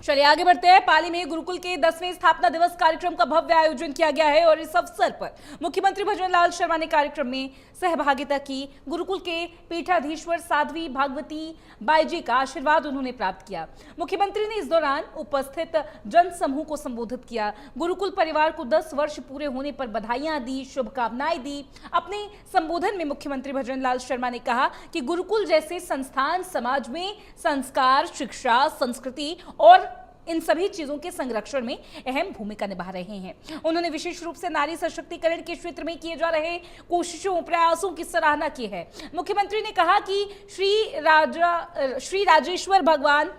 चलिए आगे बढ़ते हैं। पाली में गुरुकुल के 10वें स्थापना दिवस कार्यक्रम का भव्य आयोजन किया गया है और इस अवसर पर मुख्यमंत्री भजन लाल शर्मा ने कार्यक्रम में सहभागिता की। गुरुकुल के पीठाधीश्वर साध्वी भागवती बाई जी का आशीर्वाद उन्होंने प्राप्त किया। मुख्यमंत्री ने इस दौरान उपस्थित जन समूह को संबोधित किया। गुरुकुल परिवार को 10 वर्ष पूरे होने पर बधाइयां दी, शुभकामनाएं दी। अपने संबोधन में मुख्यमंत्री भजन लाल शर्मा ने कहा कि गुरुकुल जैसे संस्थान समाज में संस्कार, शिक्षा, संस्कृति और इन सभी चीजों के संरक्षण में अहम भूमिका निभा रहे हैं। उन्होंने विशेष रूप से नारी सशक्तिकरण के क्षेत्र में किए जा रहे कोशिशों, प्रयासों की सराहना की है। मुख्यमंत्री ने कहा कि श्री राजेश्वर भगवान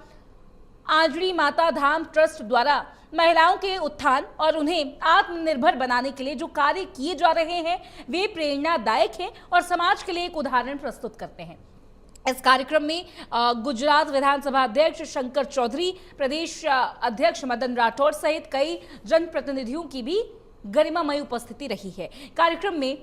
आंजड़ी माता धाम ट्रस्ट द्वारा महिलाओं के उत्थान और उन्हें आत्मनिर्भर बनाने के लिए जो कार्य किए जा रहे हैं वे प्रेरणादायक हैं और समाज के लिए एक उदाहरण प्रस्तुत करते हैं। इस कार्यक्रम में गुजरात विधानसभा अध्यक्ष शंकर चौधरी, प्रदेश अध्यक्ष मदन राठौर सहित कई जनप्रतिनिधियों की भी गरिमामयी उपस्थिति रही है। कार्यक्रम में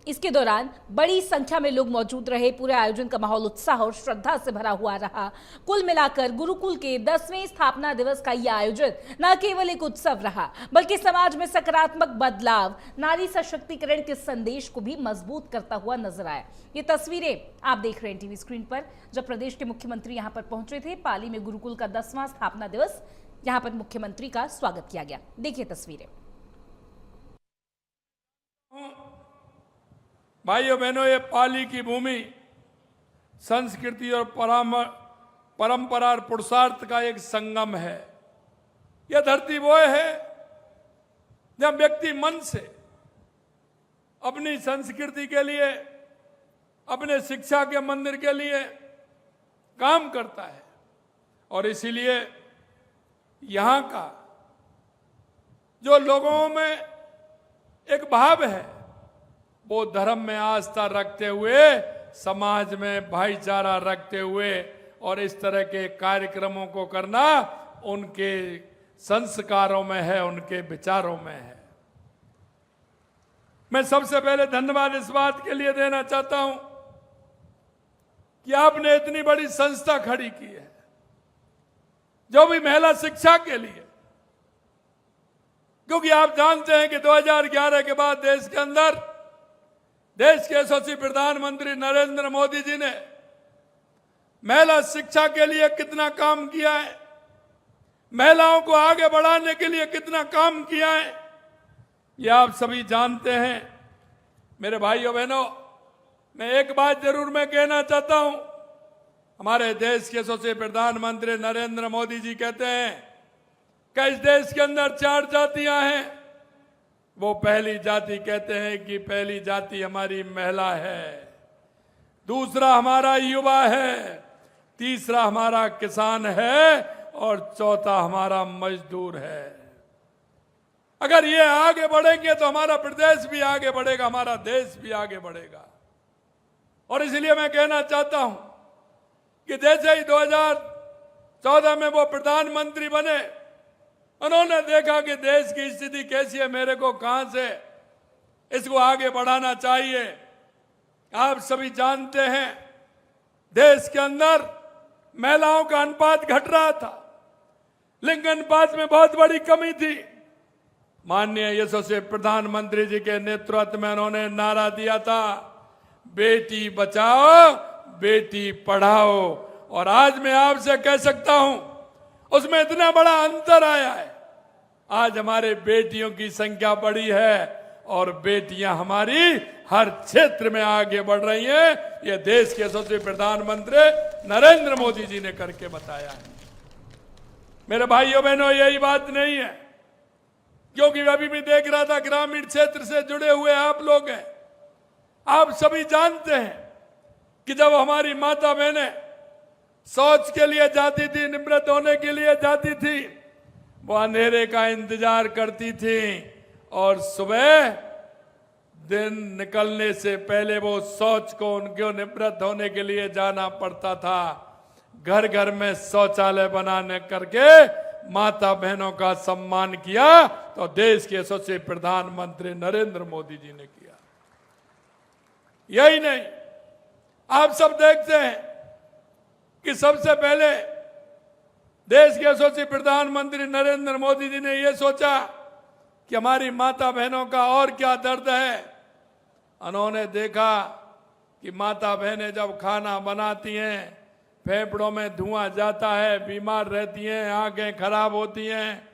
इसके दौरान बड़ी संख्या में लोग मौजूद रहे। पूरे आयोजन का माहौल उत्साह और श्रद्धा से भरा हुआ रहा। कुल मिलाकर गुरुकुल के 10वें स्थापना दिवस का यह आयोजन न केवल एक उत्सव रहा बल्कि समाज में सकारात्मक बदलाव, नारी सशक्तिकरण के संदेश को भी मजबूत करता हुआ नजर आया। ये तस्वीरें आप देख रहे हैं टीवी स्क्रीन पर, जब प्रदेश के मुख्यमंत्री यहां पर पहुंचे थे। पाली में गुरुकुल का 10वां स्थापना दिवस, यहां पर मुख्यमंत्री का स्वागत किया गया। देखिए तस्वीरें। भाइयों बहनों, ये पाली की भूमि संस्कृति और परंपरा और पुरुषार्थ का एक संगम है। यह धरती वो है जब व्यक्ति मन से अपनी संस्कृति के लिए, अपने शिक्षा के मंदिर के लिए काम करता है। और इसीलिए यहाँ का जो लोगों में एक भाव है वो धर्म में आस्था रखते हुए, समाज में भाईचारा रखते हुए और इस तरह के कार्यक्रमों को करना उनके संस्कारों में है, उनके विचारों में है। मैं सबसे पहले धन्यवाद इस बात के लिए देना चाहता हूं कि आपने इतनी बड़ी संस्था खड़ी की है जो भी महिला शिक्षा के लिए, क्योंकि आप जानते हैं कि 2011 के बाद देश के अंदर देश के यशस्वी प्रधानमंत्री नरेंद्र मोदी जी ने महिला शिक्षा के लिए कितना काम किया है, महिलाओं को आगे बढ़ाने के लिए कितना काम किया है, ये आप सभी जानते हैं। मेरे भाइयों बहनों, मैं एक बात जरूर मैं कहना चाहता हूं। हमारे देश के यशस्वी प्रधानमंत्री नरेंद्र मोदी जी कहते हैं कि इस देश के अंदर 4 जातियां हैं। वो पहली जाति कहते हैं कि पहली जाति हमारी महिला है, दूसरा हमारा युवा है, तीसरा हमारा किसान है और चौथा हमारा मजदूर है। अगर ये आगे बढ़ेंगे तो हमारा प्रदेश भी आगे बढ़ेगा, हमारा देश भी आगे बढ़ेगा। और इसलिए मैं कहना चाहता हूं कि जैसे ही 2014 में वो प्रधानमंत्री बने, उन्होंने देखा कि देश की स्थिति कैसी है, मेरे को कहां से इसको आगे बढ़ाना चाहिए। आप सभी जानते हैं देश के अंदर महिलाओं का अनुपात घट रहा था, लिंग अनुपात में बहुत बड़ी कमी थी। माननीय यशस्वी प्रधानमंत्री जी के नेतृत्व में उन्होंने नारा दिया था, बेटी बचाओ बेटी पढ़ाओ। और आज मैं आपसे कह सकता हूं उसमें इतना बड़ा अंतर आया है। आज हमारे बेटियों की संख्या बढ़ी है और बेटियां हमारी हर क्षेत्र में आगे बढ़ रही हैं। ये देश के यशस्वी प्रधानमंत्री नरेंद्र मोदी जी ने करके बताया है। मेरे भाइयों बहनों, यही बात नहीं है, क्योंकि अभी भी देख रहा था ग्रामीण क्षेत्र से जुड़े हुए आप लोग हैं। आप सभी जानते हैं कि जब हमारी माता बहनें शौच के लिए जाती थी, निवृत्त होने के लिए जाती थी, वो अंधेरे का इंतजार करती थी और सुबह दिन निकलने से पहले वो शौच को उनके निवृत्त होने के लिए जाना पड़ता था। घर घर में शौचालय बनाने करके माता बहनों का सम्मान किया तो देश के यशस्वी प्रधानमंत्री नरेंद्र मोदी जी ने किया। यही नहीं, आप सब देखते हैं कि सबसे पहले देश के यशस्वी प्रधानमंत्री नरेंद्र मोदी जी ने यह सोचा कि हमारी माता बहनों का और क्या दर्द है। उन्होंने देखा कि माता बहनें जब खाना बनाती हैं, फेफड़ों में धुआं जाता है, बीमार रहती हैं, आंखें खराब होती हैं,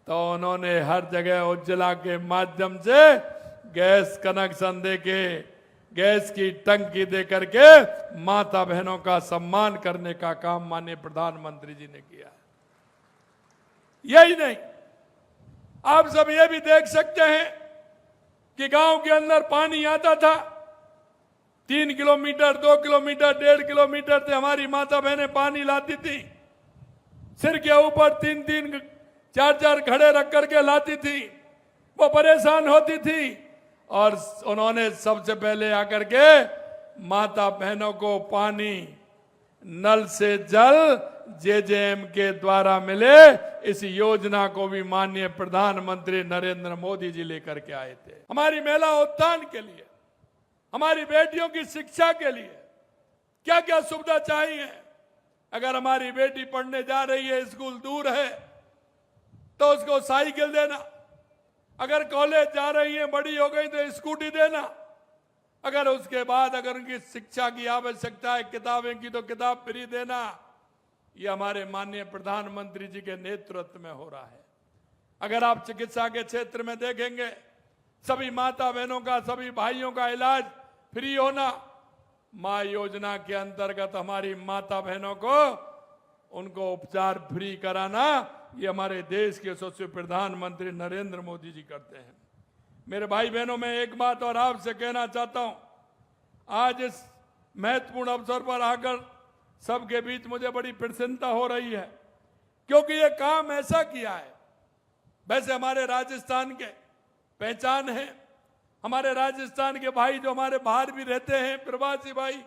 तो उन्होंने हर जगह उज्ज्वला के माध्यम से गैस कनेक्शन देके, गैस की टंकी दे करके माता बहनों का सम्मान करने का काम माननीय प्रधानमंत्री जी ने किया। यही नहीं, आप सब ये भी देख सकते हैं कि गांव के अंदर पानी आता था, 3 किलोमीटर, 2 किलोमीटर, 1.5 किलोमीटर से हमारी माता बहनें पानी लाती थी। सिर के ऊपर 3-3, 4-4 घड़े रख करके लाती थी। वो परेशान होती थी और उन्होंने सबसे पहले आकर के माता बहनों को पानी नल से जल जेजेएम के द्वारा मिले, इस योजना को भी माननीय प्रधानमंत्री नरेंद्र मोदी जी लेकर के आए थे। हमारी महिला उत्थान के लिए, हमारी बेटियों की शिक्षा के लिए क्या क्या सुविधा चाहिए। अगर हमारी बेटी पढ़ने जा रही है, स्कूल दूर है, तो उसको साइकिल देना। अगर कॉलेज जा रही है, बड़ी हो गई, तो स्कूटी देना। अगर उसके बाद अगर उनकी शिक्षा की आवश्यकता है, किताबें की, तो किताब फ्री देना। ये हमारे माननीय प्रधानमंत्री जी के नेतृत्व में हो रहा है। अगर आप चिकित्सा के क्षेत्र में देखेंगे, सभी माता बहनों का, सभी भाइयों का इलाज फ्री होना। मां योजना के अंतर्गत हमारी माता बहनों को उनको उपचार फ्री कराना, ये हमारे देश के यशस्वी प्रधानमंत्री नरेंद्र मोदी जी करते हैं। मेरे भाई बहनों, मैं एक बात और आपसे कहना चाहता हूं। आज इस महत्वपूर्ण अवसर पर आकर सबके बीच मुझे बड़ी प्रसन्नता हो रही है, क्योंकि ये काम ऐसा किया है। वैसे हमारे राजस्थान के पहचान है, हमारे राजस्थान के भाई जो हमारे बाहर भी रहते हैं, प्रवासी भाई,